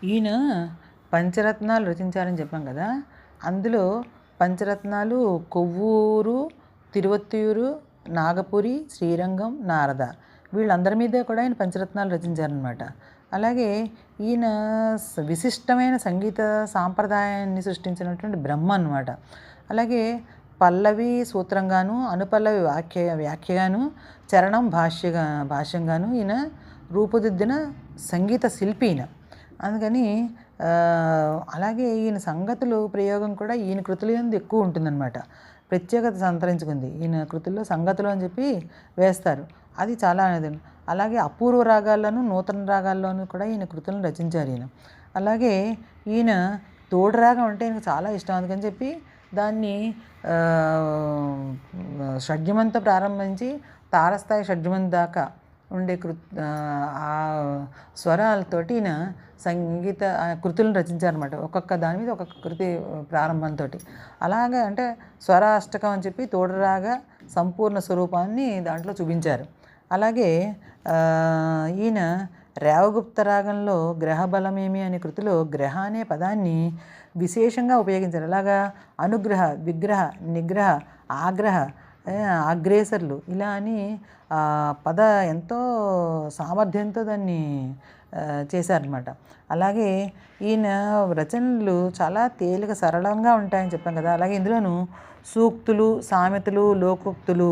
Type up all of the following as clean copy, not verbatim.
ఈయన పంచరత్నాలు రచించారని చెప్పాం కదా. అందులో పంచరత్నాలు కొవ్వూరు, తిరువత్తియూరు, నాగపురి, శ్రీరంగం, నారద వీళ్ళందరి మీద కూడా ఆయన పంచరత్నాలు రచించారనమాట. అలాగే ఈయన విశిష్టమైన సంగీత సాంప్రదాయాన్ని సృష్టించినటువంటి బ్రహ్మ అనమాట. అలాగే పల్లవి సూత్రంగాను, అనుపల్లవి వ్యాఖ్యగాను, చరణం భాష్యంగాను ఈయన రూపుదిద్దిన సంగీత శిల్పి ఈయన. అందుకని అలాగే ఈయన సంగతులు ప్రయోగం కూడా ఈయన కృతుల యందు ఎక్కువ ఉంటుందన్నమాట. ప్రత్యేకత సంతరించుకుంది. ఈయన కృతుల్లో సంగతులు అని చెప్పి వేస్తారు, అది చాలా అనేది. అలాగే అపూర్వ రాగాల్లోనూ నూతన రాగాల్లోనూ కూడా ఈయన కృతులను రచించారు ఈయన. అలాగే ఈయన తోడు రాగం అంటే ఈయనకు చాలా ఇష్టం. అందుకని చెప్పి దాన్ని షడ్జమంతో ప్రారంభించి తారస్థాయి షడ్జమం దాకా ఉండే ఆ స్వరాలతోటి ఈయన సంగీత కృతులను రచించారనమాట. ఒక్కొక్క దాని మీద ఒక్కొక్క కృతి ప్రారంభంతో. అలాగే అంటే స్వరాష్టకం అని చెప్పి తోడురాగా సంపూర్ణ స్వరూపాన్ని దాంట్లో చూపించారు. అలాగే ఈయన రేవగుప్త రాగంలో గ్రహబలమేమి అనే కృతిలో గ్రహ అనే పదాన్ని విశేషంగా ఉపయోగించారు. అలాగా అనుగ్రహ, విగ్రహ, నిగ్రహ, ఆగ్రహ, అగ్రేసర్లు ఇలా అని పద ఎంతో సామర్థ్యంతో దాన్ని చేశారనమాట. అలాగే ఈయన రచనలు చాలా తేలిక సరళంగా ఉంటాయని చెప్పాం కదా. అలాగే ఇందులోనూ సూక్తులు, సామెతలు, లోకోక్తులు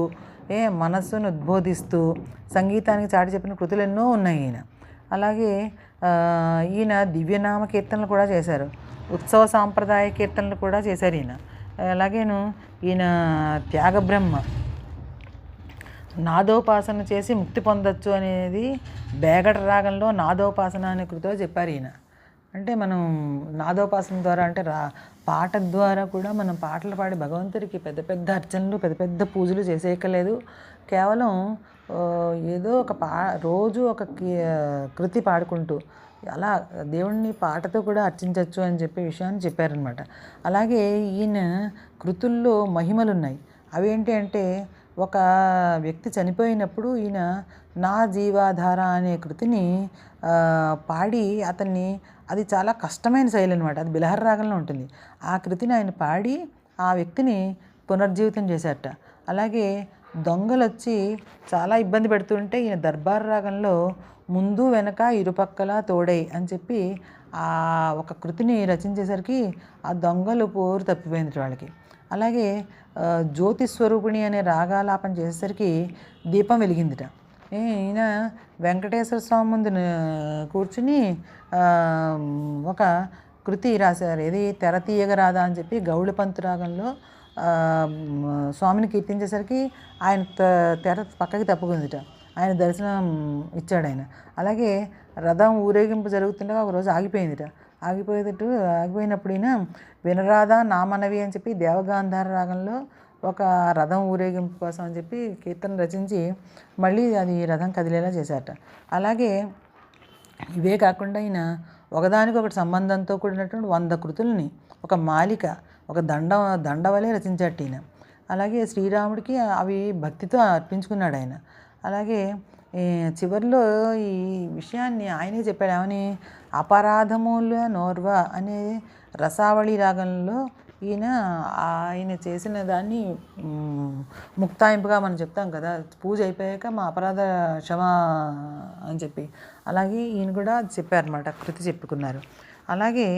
మనస్సును ఉద్బోధిస్తూ సంగీతానికి చాటి చెప్పిన కృతులు ఎన్నో ఉన్నాయి ఈయన. అలాగే ఈయన దివ్యనామ కీర్తనలు కూడా చేశారు, ఉత్సవ సాంప్రదాయ కీర్తనలు కూడా చేశారు ఈయన. అలాగేను ఈయన త్యాగబ్రహ్మ, నాదోపాసన చేసి ముక్తి పొందొచ్చు అనేది బేగట రాగంలో నాదోపాసన అనే కృతిలో చెప్పారు ఈయన. అంటే మనం నాదోపాసన ద్వారా అంటే పాట ద్వారా కూడా మనం పాటలు పాడి భగవంతుడికి పెద్ద పెద్ద అర్చనలు, పెద్ద పెద్ద పూజలు చేసేయక్కర్లేదు. కేవలం ఏదో ఒక రోజు ఒక కృతి పాడుకుంటూ అలా దేవుణ్ణి పాటతో కూడా అర్చించవచ్చు అని చెప్పే విషయాన్ని చెప్పారనమాట. అలాగే ఈయన కృతుల్లో మహిమలు ఉన్నాయి. అవేంటి అంటే, ఒక వ్యక్తి చనిపోయినప్పుడు ఈయన నా జీవాధార అనే కృతిని పాడి అతన్ని, అది చాలా కష్టమైన శైలి అనమాట, అది బిలహర్ రాగంలో ఉంటుంది. ఆ కృతిని ఆయన పాడి ఆ వ్యక్తిని పునర్జీవితం చేశారట. అలాగే దొంగలు వచ్చి చాలా ఇబ్బంది పెడుతుంటే ఈయన దర్బార్ రాగంలో ముందు వెనక ఇరుపక్కల తోడై అని చెప్పి ఆ ఒక కృతిని రచించేసరికి ఆ దొంగలు పోరు తప్పిపోయింది వాళ్ళకి. అలాగే జ్యోతిస్వరూపిణి అనే రాగాలాపన చేసేసరికి దీపం వెలిగిందిట. ఈయన వెంకటేశ్వర స్వామి ముందు కూర్చుని ఒక కృతి రాశారు, ఏది తెర తీయగరాదా అని చెప్పి గౌళిపంతు రాగంలో స్వామిని కీర్తించేసరికి ఆయన తెర పక్కకి తప్పుకుందిట. ఆయన దర్శనం ఇచ్చాడు ఆయన. అలాగే రథం ఊరేగింపు జరుగుతుండగా ఒకరోజు ఆగిపోయిందిట. ఆగిపోయినప్పుడు ఈయన వినరాదా నా మనవి అని చెప్పి దేవగాంధార రాగంలో ఒక రథం ఊరేగింపు కోసం అని చెప్పి కీర్తన రచించి మళ్ళీ అది రథం కదిలేలా చేశారట. అలాగే ఇవే కాకుండా ఈయన ఒకదానికొకటి సంబంధంతో కూడినటువంటి 100 కృతుల్ని ఒక మాలిక, ఒక దండవలే రచించాట ఈయన. అలాగే శ్రీరాముడికి అవి భక్తితో అర్పించుకున్నాడు ఆయన. అలాగే చివరిలో ఈ విషయాన్ని ఆయనే చెప్పాడు. ఏమని, అపరాధముల నోర్వ అనే రసావళి రాగంలో ఆయన చేసిన దాన్ని ముక్తాయింపుగా మనం చెప్తాం కదా, పూజ అయిపోయాక మా అపరాధ క్షమ అని చెప్పి. అలాగే ఈయన కూడా చెప్పారన్నమాట, కృతి చెప్పుకున్నారు. అలాగే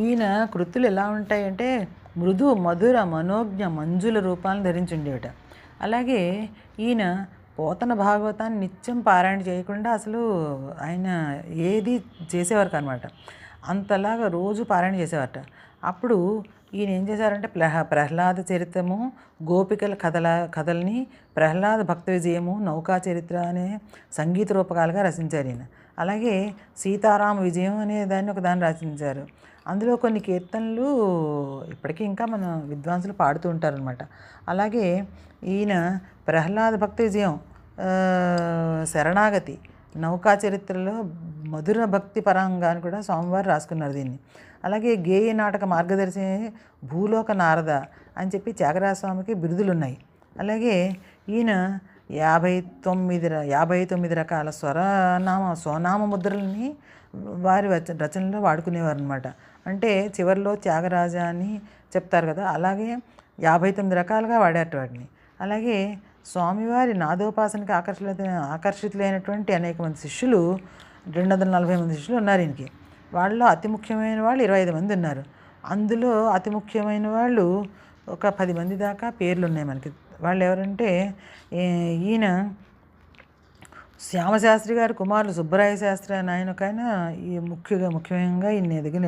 ఈయన కృతులు ఎలా ఉంటాయంటే మృదు, మధుర, మనోజ్ఞ, మంజుల రూపాలను ధరించి ఉండేట. అలాగే ఈయన పోతన భాగవతాన్ని నిత్యం పారాయణ చేయకుండా అసలు ఆయన ఏది చేసేవారు అనమాట. అంతలాగా రోజు పారాయణ చేసేవారట. అప్పుడు ఈయన ఏం చేశారంటే ప్రహ్లాద చరిత్రము, గోపికల కథల్ని, ప్రహ్లాద భక్త విజయము, నౌకా చరిత్ర అనే సంగీత రూపకాలుగా రచించారు ఈయన. అలాగే సీతారామ విజయం అనే దాన్ని రచించారు. అందులో కొన్ని కీర్తనలు ఇప్పటికీ ఇంకా మన విద్వాంసులు పాడుతూ ఉంటారనమాట. అలాగే ఈయన ప్రహ్లాద భక్తి విజయం, శరణాగతి, నౌకా చరిత్రలో మధుర భక్తి పరంగా అని కూడా స్వామివారు రాసుకున్నారు దీన్ని. అలాగే గేయ నాటక మార్గదర్శి, భూలోక నారద అని చెప్పి త్యాగరాజస్వామికి బిరుదులు ఉన్నాయి. అలాగే ఈయన 59 రకాల స్వనామ ముద్రల్ని వారి రచనలో వాడుకునేవారు అనమాట. అంటే చివరిలో త్యాగరాజ అని చెప్తారు కదా, అలాగే 59 రకాలుగా వాడారు వాటిని. అలాగే స్వామివారి నాదోపాసనకి ఆకర్షితులైనటువంటి అనేక మంది శిష్యులు, 240 మంది శిష్యులు ఉన్నారు ఈయనకి. వాళ్ళలో అతి ముఖ్యమైన వాళ్ళు 25 మంది ఉన్నారు. అందులో అతి ముఖ్యమైన వాళ్ళు ఒక 10 మంది దాకా పేర్లు ఉన్నాయి మనకి. వాళ్ళు ఎవరంటే, ఈయన శ్యామశాస్త్రి గారు కుమారులు సుబ్బరాయ శాస్త్రి అని ఆయన ఒక ఆయన ఈ ముఖ్యంగా ఈయన ఎదిగిన.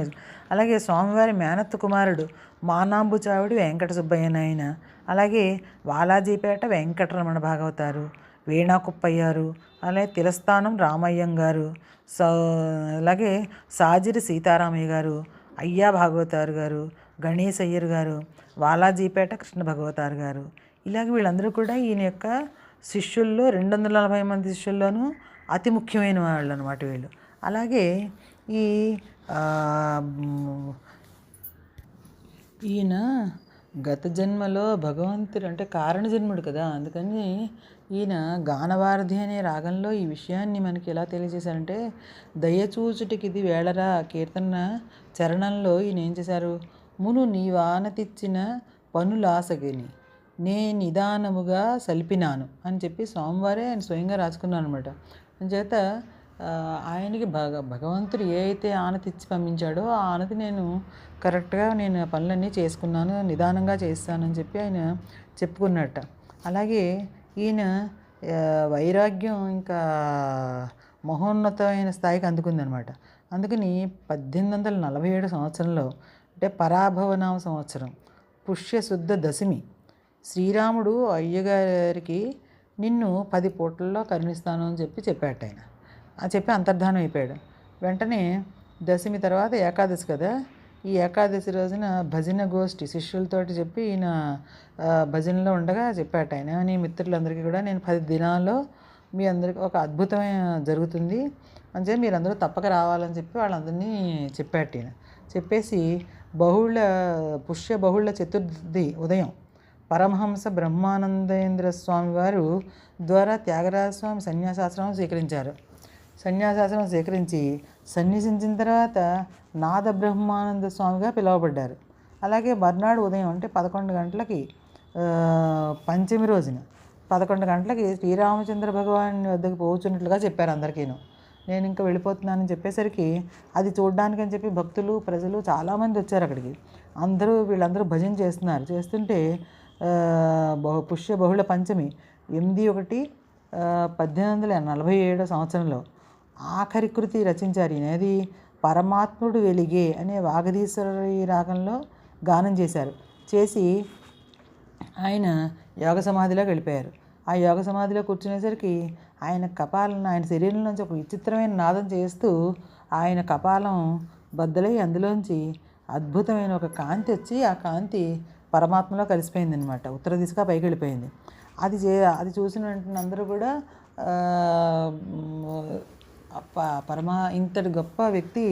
అలాగే స్వామివారి మేనత్త కుమారుడు మానాంబు చావిడి వెంకట సుబ్బయ్య నాయన, అలాగే వాలాజీపేట వెంకటరమణ భాగవతారు, వీణా కుప్పయ్యారు, అలాగే తిలస్థానం రామయ్యం గారు, అలాగే సాజిరి సీతారామయ్య గారు, అయ్యా భాగవతారు గారు, గణేష్ అయ్యర్ గారు, వాలాజీపేట కృష్ణ భగవతారు గారు. ఇలాగ వీళ్ళందరూ కూడా ఈయన యొక్క శిష్యుల్లో 240 మంది శిష్యుల్లోనూ అతి ముఖ్యమైన వాళ్ళు అనమాట వీళ్ళు. అలాగే ఈయన గత జన్మలో భగవంతుడు అంటే కారణజన్ముడు కదా, అందుకని ఈయన గానవారధి అనే రాగంలో ఈ విషయాన్ని మనకి ఎలా తెలియజేశారంటే, దయచూచుటికిది వేళరా కీర్తన చరణంలో ఈయన ఏం చేశారు, మును నీవానతిచ్చిన పనులాసగిని నే నిదానముగా సల్పినాను అని చెప్పి స్వామివారే ఆయన స్వయంగా రాసుకున్నాను అనమాట. అందుచేత ఆయనకి భగవంతుడు ఏ అయితే ఆనతి ఇచ్చి పంపించాడో ఆ ఆనతి నేను కరెక్ట్గా పనులన్నీ చేసుకున్నాను, నిదానంగా చేస్తానని చెప్పి ఆయన చెప్పుకున్నట్ట. అలాగే ఈయన వైరాగ్యం ఇంకా మహోన్నతమైన స్థాయికి అందుకుందనమాట. అందుకని 1847 సంవత్సరంలో అంటే పరాభవనామ సంవత్సరం పుష్యశుద్ధ దశమి శ్రీరాముడు అయ్యగారికి నిన్ను 10 పూటల్లో కరుణిస్తాను అని చెప్పాట ఆయన. చెప్పి అంతర్ధానం అయిపోయాడు. వెంటనే దశమి తర్వాత ఏకాదశి కదా, ఈ ఏకాదశి రోజున భజన గోష్ఠి శిష్యులతోటి చెప్పి ఈయన భజనలో ఉండగా చెప్పాట ఆయన, నీ మిత్రులందరికీ కూడా నేను 10 దినాల్లో మీ అందరికీ ఒక అద్భుతమైన జరుగుతుంది అని చెప్పి మీరందరూ తప్పక రావాలని చెప్పి వాళ్ళందరినీ చెప్పాట ఈయన. చెప్పేసి పుష్య బహుళ చతుర్థి ఉదయం పరమహంస బ్రహ్మానందేంద్ర స్వామి వారు ద్వారా త్యాగరాజస్వామి సన్యాసాశ్రమం స్వీకరించారు. సన్యాసాశ్రమం స్వీకరించి సన్యసించిన తర్వాత నాద బ్రహ్మానంద స్వామిగా పిలువబడ్డారు. అలాగే మర్నాడు ఉదయం అంటే 11 గంటలకి పంచమి రోజున 11 గంటలకి శ్రీరామచంద్ర భగవాన్ వద్దకు పోచున్నట్లుగా చెప్పారు అందరికీను. నేను ఇంకా వెళ్ళిపోతున్నానని చెప్పేసరికి అది చూడడానికని చెప్పి భక్తులు ప్రజలు చాలామంది వచ్చారు అక్కడికి. వీళ్ళందరూ భజన చేస్తున్నారు. చేస్తుంటే పుష్య బహుళ పంచమి 8/1/1847 సంవత్సరంలో ఆఖరి కృతి రచించారు. ఈయనది పరమాత్ముడు వెలిగే అనే వాగదీశ్వరి రాగంలో గానం చేశారు. చేసి ఆయన యోగ సమాధిలోకి వెళ్ళిపోయారు. ఆ యోగ సమాధిలో కూర్చునేసరికి ఆయన శరీరం నుంచి ఒక విచిత్రమైన నాదం చేస్తూ ఆయన కపాలం బద్దలై అందులోంచి అద్భుతమైన ఒక కాంతి వచ్చి ఆ కాంతి పరమాత్మలో కలిసిపోయింది అనమాట. ఉత్తర దిశగా పైకి వెళ్ళిపోయింది. అది చూసిన వెంటనే అందరూ కూడా ఇంతటి గొప్ప వ్యక్తి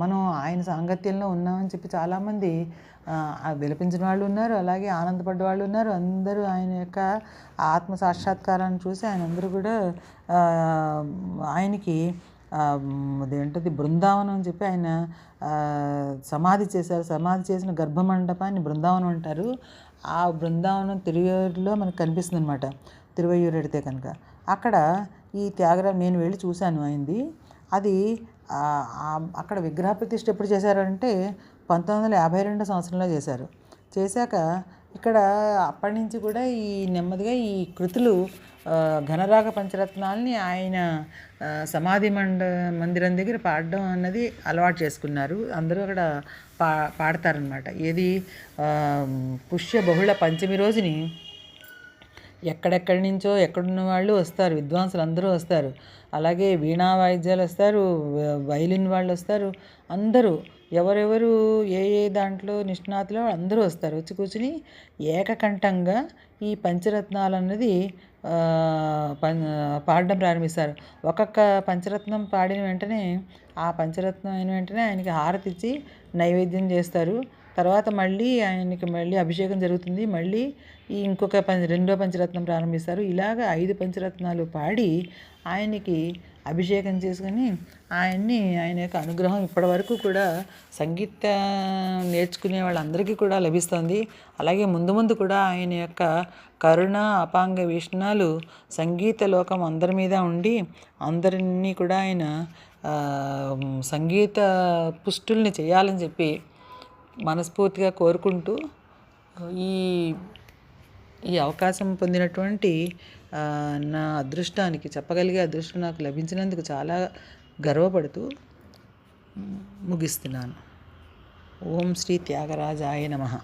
మనం ఆయన సాంగత్యంలో ఉన్నామని చెప్పి చాలామంది విలపించిన వాళ్ళు ఉన్నారు, అలాగే ఆనందపడ్డ వాళ్ళు ఉన్నారు. అందరూ ఆయన యొక్క ఆత్మ సాక్షాత్కారాన్ని చూసి అందరూ కూడా ఆయనకి అదేంటది బృందావనం అని చెప్పి ఆయన సమాధి చేశారు. సమాధి చేసిన గర్భమండపాన్ని బృందావనం అంటారు. ఆ బృందావనం తిరువయ్యూరులో మనకు కనిపిస్తుంది అనమాట. తిరువయ్యూరు ఎడితే కనుక అక్కడ ఈ త్యాగరాజు నేను వెళ్ళి చూశాను అయింది. అది అక్కడ విగ్రహ ప్రతిష్ఠ ఎప్పుడు చేశారంటే 1952 సంవత్సరంలో చేశారు. చేశాక ఇక్కడ అప్పటి నుంచి కూడా నెమ్మదిగా ఈ కృతులు ఘనరాగ పంచరత్నాలని ఆయన సమాధి మందిరం దగ్గర పాడడం అన్నది అలవాటు చేసుకున్నారు. అందరూ అక్కడ పాడతారనమాట. ఏది పుష్య బహుళ పంచమి రోజుని ఎక్కడెక్కడి నుంచో ఎక్కడున్న వాళ్ళు వస్తారు, విద్వాంసులు అందరూ వస్తారు. అలాగే వీణా వాయిద్యాలు వస్తారు, వైలిన్ వాళ్ళు వస్తారు. అందరూ ఎవరెవరు ఏ దాంట్లో నిష్ణాతులో అందరూ వస్తారు. వచ్చి కూర్చుని ఏకకంఠంగా ఈ పంచరత్నాలు అన్నది పాడడం ప్రారంభిస్తారు. ఒక్కొక్క పంచరత్నం పాడిన వెంటనే ఆ పంచరత్నం అయిన వెంటనే ఆయనకి హారతి ఇచ్చి నైవేద్యం చేస్తారు. తర్వాత మళ్ళీ ఆయనకి మళ్ళీ అభిషేకం జరుగుతుంది. మళ్ళీ ఈ ఇంకొక రెండో పంచరత్నం ప్రారంభిస్తారు. ఇలాగ 5 పంచరత్నాలు పాడి ఆయనకి అభిషేకం చేసుకొని ఆయన యొక్క అనుగ్రహం ఇప్పటి వరకు కూడా సంగీత నేర్చుకునే వాళ్ళందరికీ కూడా లభిస్తుంది. అలాగే ముందు ముందు కూడా ఆయన యొక్క కరుణ అపాంగ వీక్షణాలు సంగీత లోకం అందరి మీద ఉండి అందరినీ కూడా ఆయన సంగీత పుష్టుల్ని చేయాలని చెప్పి మనస్ఫూర్తిగా కోరుకుంటూ ఈ ఈ అవకాశం పొందినటువంటి నా అదృష్టానికి చెప్పగలిగే అదృష్టం నాకు లభించినందుకు చాలా గర్వపడుతూ ముగిస్తున్నాను. ఓం శ్రీ త్యాగరాజాయ నమః.